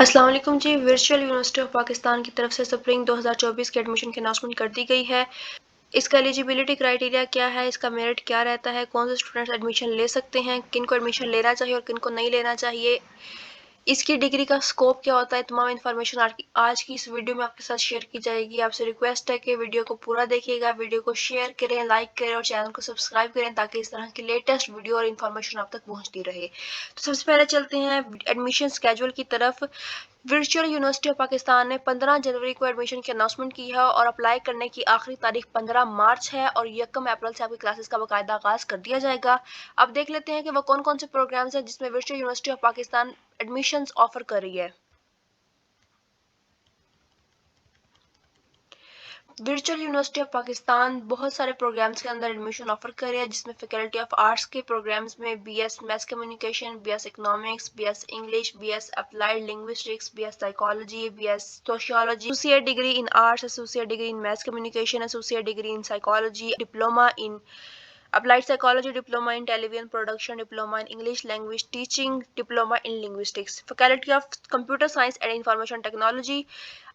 अस्सलाम वालेकुम जी। Virtual university of Pakistan की तरफ से स्प्रिंग 2024 के एडमिशन की अनाउंसमेंट कर दी गई है। इसका एलिजिबिलिटी क्राइटेरिया क्या है, इसका मेरिट क्या रहता है, कौन से स्टूडेंट्स एडमिशन ले सकते हैं, किन को एडमिशन लेना चाहिए और किन को नहीं लेना चाहिए, इसकी डिग्री का स्कोप क्या होता है, तमाम इन्फॉर्मेशन आज की इस वीडियो में आपके साथ शेयर की जाएगी। आपसे रिक्वेस्ट है कि वीडियो को पूरा देखिएगा, वीडियो को शेयर करें, लाइक करें और चैनल को सब्सक्राइब करें ताकि इस तरह की लेटेस्ट वीडियो और इन्फॉर्मेशन आप तक पहुंचती रहे। तो सबसे पहले चलते हैं एडमिशन स्केड्यूल की तरफ। वर्चुअल यूनिवर्सिटी ऑफ पाकिस्तान ने 15 जनवरी को एडमिशन की अनाउंसमेंट की है और अप्लाई करने की आखिरी तारीख 15 मार्च है और 1 अप्रैल से आपकी क्लासेस का बाकायदा आगाज कर दिया जाएगा। अब देख लेते हैं कि वो कौन कौन से प्रोग्राम्स हैं जिसमें virtual university of Pakistan admissions offer कर रही है। वर्चुअल यूनिवर्सिटी ऑफ पाकिस्तान बहुत सारे प्रोग्राम्स के अंदर एडमिशन ऑफर कर रही है, जिसमें फैकल्टी ऑफ आर्ट्स के प्रोग्राम्स में BS math communication, BS economics, BS English, BS applied linguistics, BS psychology, BS sociology, associate degree in arts, associate degree in math communication, associate degree in psychology, diploma in Applied Psychology, Diploma in Television Production, Diploma in English Language Teaching, Diploma in Linguistics, Faculty of Computer Science and Information Technology।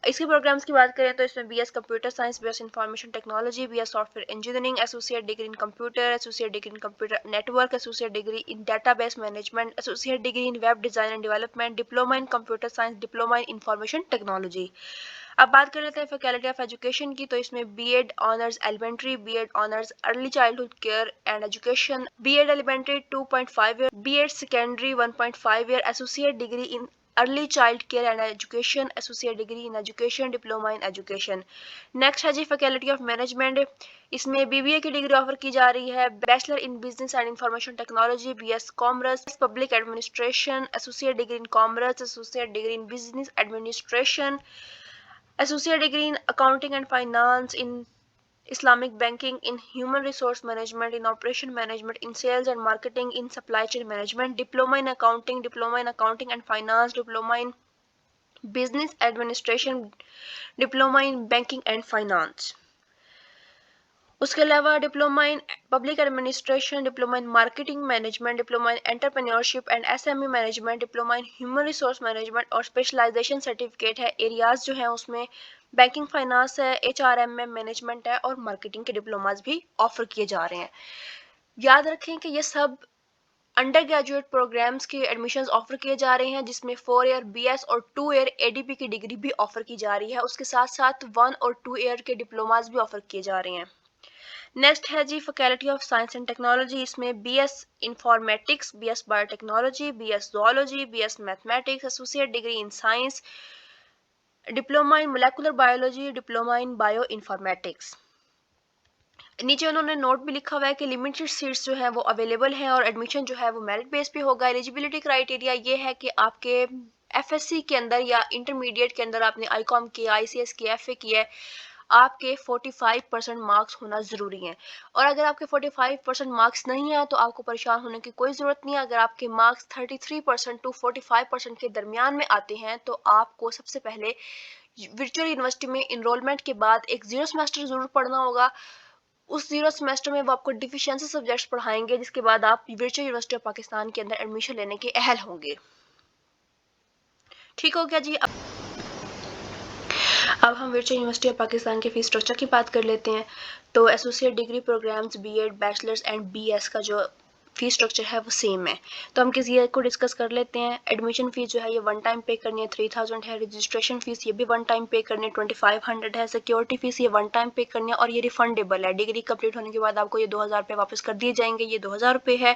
इसके programs की बात करें तो इसमें BS computer science, BS information technology, BS software engineering, associate degree in computer, associate degree in computer network, associate degree in database management, associate degree in web design and development, diploma in computer science, diploma in information technology. अब बात कर लेते हैं faculty of education की, तो इसमें BEd honours elementary, BEd honours early childhood care and education, BEd elementary 2.5 year, BEd secondary 1.5 year, associate degree in early child care and education, associate degree in education, diploma in education. Next है जी faculty of management. इसमें BBA की degree offer की जा रही है, bachelor in business and information technology, BS commerce, public administration, associate degree in commerce, associate degree in business administration, Associate degree in accounting and finance, in Islamic banking, in human resource management, in operation management, in sales and marketing, in supply chain management, diploma in accounting, diploma in accounting and finance, diploma in business administration, diploma in banking and finance। उसके अलावा diploma in public administration, diploma in marketing management, diploma in entrepreneurship and SME management, diploma in human resource management और specialisation certificate है। Areas जो है उसमें banking finance है, HRM management है और मार्केटिंग के डिप्लोमाज भी ऑफर किए जा रहे हैं। याद रखें कि ये सब अंडर ग्रेजुएट प्रोग्राम्स के एडमिशंस ऑफर किए जा रहे हैं, जिसमें 4 ईयर बीएस और 2 ईयर एडीपी की डिग्री भी ऑफर की जा रही है। उसके साथ साथ 1 और 2 ईयर के डिप्लोमाज भी ऑफर किए जा रहे हैं। नेक्स्ट है जी faculty of science and technology. इसमें BS informatics, BS biotechnology, BS zoology, BS mathematics, associate degree in science, diploma in molecular biology, diploma in bio informatics. नीचे उन्होंने नोट भी लिखा हुआ है कि लिमिटेड सीट्स जो है वो अवेलेबल हैं और एडमिशन जो है वो मेरिट बेस पे होगा। एलिजिबिलिटी क्राइटेरिया ये है कि आपके एफएससी के अंदर या इंटरमीडिएट के अंदर आपने आईकॉम किया, आईसीएस किया, एफए किया है, आपके 45% मार्क्स होना ज़रूरी है। और अगर आपके 45% मार्क्स नहीं है तो आपको परेशान होने की कोई ज़रूरत नहीं है। अगर आपके मार्क्स 33% टू 45% के दरमियान में आते हैं तो आपको सबसे पहले वर्चुअल यूनिवर्सिटी में इनरोलमेंट के बाद एक 0 सेमेस्टर ज़रूर पढ़ना होगा। उस 0 सेमेस्टर में वो आपको डिफिशिएंसी सब्जेक्ट्स पढ़ाएंगे, जिसके बाद आप वर्चुअल यूनिवर्सिटी ऑफ पाकिस्तान के अंदर एडमिशन लेने के अहल होंगे। ठीक हो गया जी। अब हम वर्चुअल यूनिवर्सिटी ऑफ पाकिस्तान के फीस स्ट्रक्चर की बात कर लेते हैं। तो associate degree programs, BEd, bachelors and BS का जो फीस स्ट्रक्चर है वो सेम है। तो हम किसी एक को डिस्कस कर लेते हैं। एडमिशन फीस जो है ये 1 टाइम पे करनी है, 3000 है। रजिस्ट्रेशन फीस ये भी 1 टाइम पे करनी है, 2500 है। सिक्योरिटी फीस ये 1 टाइम पे करनी है और ये रिफंडेबल है। डिग्री कंप्लीट होने के बाद आपको ये 2000 रुपये वापस कर दिए जाएंगे, ये 2000 रुपये है।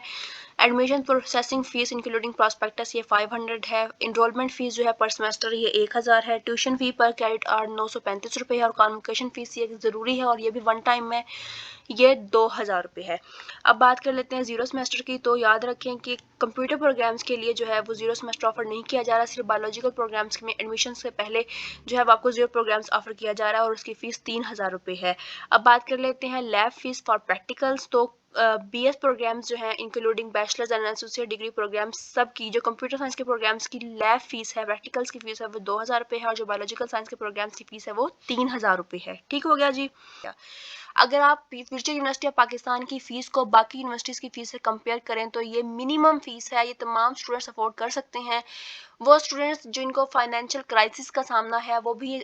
Admission processing fees including prospectus ये 500 है। इनरोलमेंट फीस जो है पर सेमेस्टर ये 1000 है। ट्यूशन फी पर क्रेडिट आवर 935 रुपये है और कॉन्वोकेशन फीस ये ज़रूरी है और ये भी 1 टाइम में ये 2000 रुपये है। अब बात कर लेते हैं 0 सेमेस्टर की। तो याद रखें कि कंप्यूटर प्रोग्राम्स के लिए जो है वो 0 सेमेस्टर ऑफर नहीं किया जा रहा, सिर्फ बायोलॉजिकल प्रोग्राम्स में एडमिशन से पहले जो है आपको 0 प्रोग्राम्स ऑफर किया जा रहा है और उसकी फ़ीस 3000 रुपये है। अब बात कर लेते हैं लैब फीस फॉर प्रैक्टिकल्स। तो BS प्रोग्राम्स जो हैं including bachelors and associate degree programs सब की, जो कंप्यूटर साइंस के प्रोग्राम्स की लैब फीस है, प्रैक्टिकल्स की फीस है वो 2000 रुपये है, और जो बायोलॉजिकल साइंस के प्रोग्राम्स की फीस है वो 3000 रुपये है। ठीक हो गया जी। अगर आप वर्चुअल यूनिवर्सिटी ऑफ पाकिस्तान की फ़ीस को बाकी यूनिवर्सिटीज़ की फ़ीस से कंपेयर करें तो ये मिनिमम फ़ीस है, ये तमाम स्टूडेंट्स अफोर्ड कर सकते हैं। वो स्टूडेंट्स जिनको फाइनेंशियल क्राइसिस का सामना है वो भी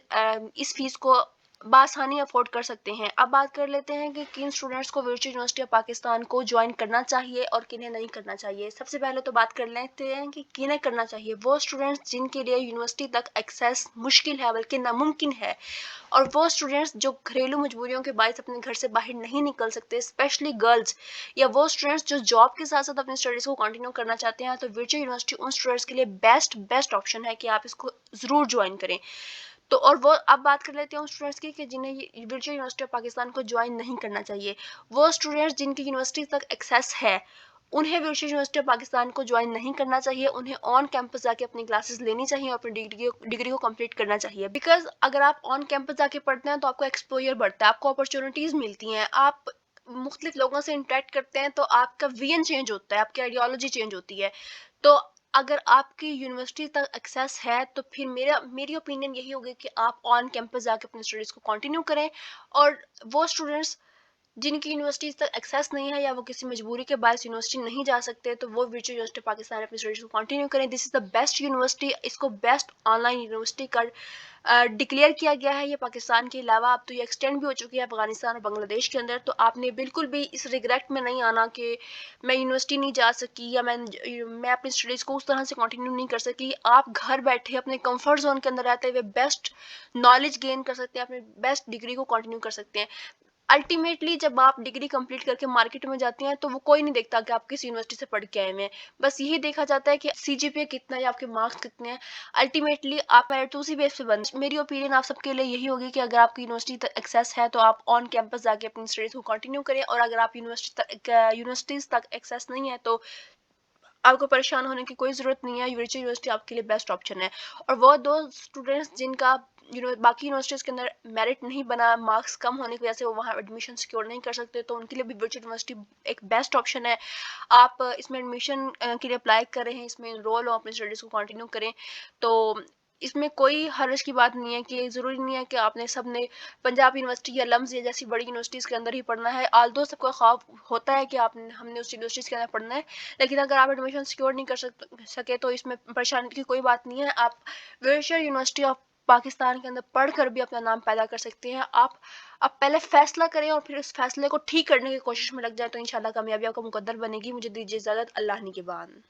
इस फ़ीस को बासानी अफोर्ड कर सकते हैं। अब बात कर लेते हैं कि किन स्टूडेंट्स को वर्चुअल यूनिवर्सिटी ऑफ पाकिस्तान को ज्वाइन करना चाहिए और किन्हें नहीं करना चाहिए। सबसे पहले तो बात कर लेते हैं कि किन्हें करना चाहिए। वो स्टूडेंट्स जिनके लिए यूनिवर्सिटी तक एक्सेस मुश्किल है बल्कि नामुमकिन है, और वो स्टूडेंट्स जो घरेलू मजबूरियों के बायस अपने घर से बाहर नहीं निकल सकते, स्पेशली गर्ल्स, या वो स्टूडेंट्स जो जॉब के साथ साथ अपनी स्टडीज को कंटिन्यू करना चाहते हैं, तो वर्चुअल यूनिवर्सिटी उन स्टूडेंट्स के लिए बेस्ट ऑप्शन है कि आप इसको ज़रूर ज्वाइन करें। तो और वो अब बात कर लेते हैं उन स्टूडेंट्स की कि जिन्हें वर्चुअल यूनिवर्सिटी ऑफ पाकिस्तान को ज्वाइन नहीं करना चाहिए। वो स्टूडेंट्स जिनकी यूनिवर्सिटी तक एक्सेस है उन्हें वर्चुअल यूनिवर्सिटी ऑफ पाकिस्तान को ज्वाइन नहीं करना चाहिए, उन्हें ऑन कैंपस जाके अपनी क्लासेस लेनी चाहिए और अपनी डिग्री को कंप्लीट करना चाहिए। बिकॉज अगर आप ऑन कैंपस जाके पढ़ते हैं तो आपको एक्सपोजर बढ़ता है, आपको अपॉर्चुनिटीज मिलती हैं, आप मुख्तलिफ लोगों से इंटरेक्ट करते हैं, तो आपका विजन चेंज होता है, आपकी आइडियोलॉजी चेंज होती है। तो अगर आपकी यूनिवर्सिटी तक एक्सेस है तो फिर मेरी ओपिनियन यही होगी कि आप ऑन कैंपस जाके अपनी स्टडीज़ को कंटिन्यू करें। और वो स्टूडेंट्स जिनकी यूनिवर्सिटी तक एक्सेस नहीं है या वो किसी मजबूरी के बायस यूनिवर्सिटी नहीं जा सकते, तो वो वर्चुअल यूनिवर्सिटी पाकिस्तान अपनी स्टडीज को कंटिन्यू करें। This is the best university, इसको बेस्ट ऑनलाइन यूनिवर्सिटी का डिक्लेयर किया गया है। ये पाकिस्तान के अलावा अब तो ये एक्सटेंड भी हो चुकी है अफगानिस्तान और बांग्लादेश के अंदर। तो आपने बिल्कुल भी इस रिग्रेट में नहीं आना कि मैं यूनिवर्सिटी नहीं जा सकी या मैं अपनी स्टडीज़ को उस तरह से कंटिन्यू नहीं कर सकी। आप घर बैठे अपने कंफर्ट जोन के अंदर रहते हुए बेस्ट नॉलेज गेन कर सकते हैं, अपने बेस्ट डिग्री को कंटिन्यू कर सकते हैं। अल्टीमेटली जब आप डिग्री कंप्लीट करके मार्केट में जाते हैं तो वो कोई नहीं देखता कि आप किस यूनिवर्सिटी से पढ़ के आए हैं। बस यही देखा जाता है कि सीजीपीए कितना है या आपके मार्क्स कितने हैं। अल्टीमेटली आप मेरिट उसी बेस पे बनते। मेरी ओपिनियन आप सबके लिए यही होगी कि अगर आपकी यूनिवर्सिटी तक एक्सेस है तो आप ऑन कैंपस जाके अपनी स्टडीज को कंटिन्यू करें, और अगर आप यूनिवर्सिटीज तक एक्सेस नहीं है तो आपको परेशान होने की कोई ज़रूरत नहीं है। वर्चुअल यूनिवर्सिटी आपके लिए बेस्ट ऑप्शन है। और वो दो स्टूडेंट्स जिनका बाकी यूनिवर्सिटीज़ के अंदर मेरिट नहीं बना, मार्क्स कम होने की वजह से वो वहाँ एडमिशन सिक्योर नहीं कर सकते, तो उनके लिए भी वर्चुअल यूनिवर्सिटी एक बेस्ट ऑप्शन है। आप इसमें एडमिशन के लिए अप्लाई कर रहे हैं, इसमें इनरोल हो, अपनी स्टडीज़ को कंटिन्यू करें। तो इसमें कोई हर्ज की बात नहीं है कि ज़रूरी नहीं है कि आपने सबने पंजाब यूनिवर्सिटी या लम्स या जैसी बड़ी यूनिवर्सिटीज़ के अंदर ही पढ़ना है। आल्दो सबका ख्वाब होता है कि आपने हमने उस यूनिवर्सिटीज़ के अंदर पढ़ना है, लेकिन अगर आप एडमिशन सिक्योर नहीं कर सके तो इसमें परेशानी की कोई बात नहीं है। आप वर्चुअल यूनिवर्सिटी ऑफ पाकिस्तान के अंदर पढ़कर भी अपना नाम पैदा कर सकते हैं। आप पहले फैसला करें और फिर उस फैसले को ठीक करने की कोशिश में लग जाए तो इंशाल्लाह कामयाबी आपका मुकद्दर बनेगी। मुझे दीजिए इजाज़त। अल्लाह निगहबान।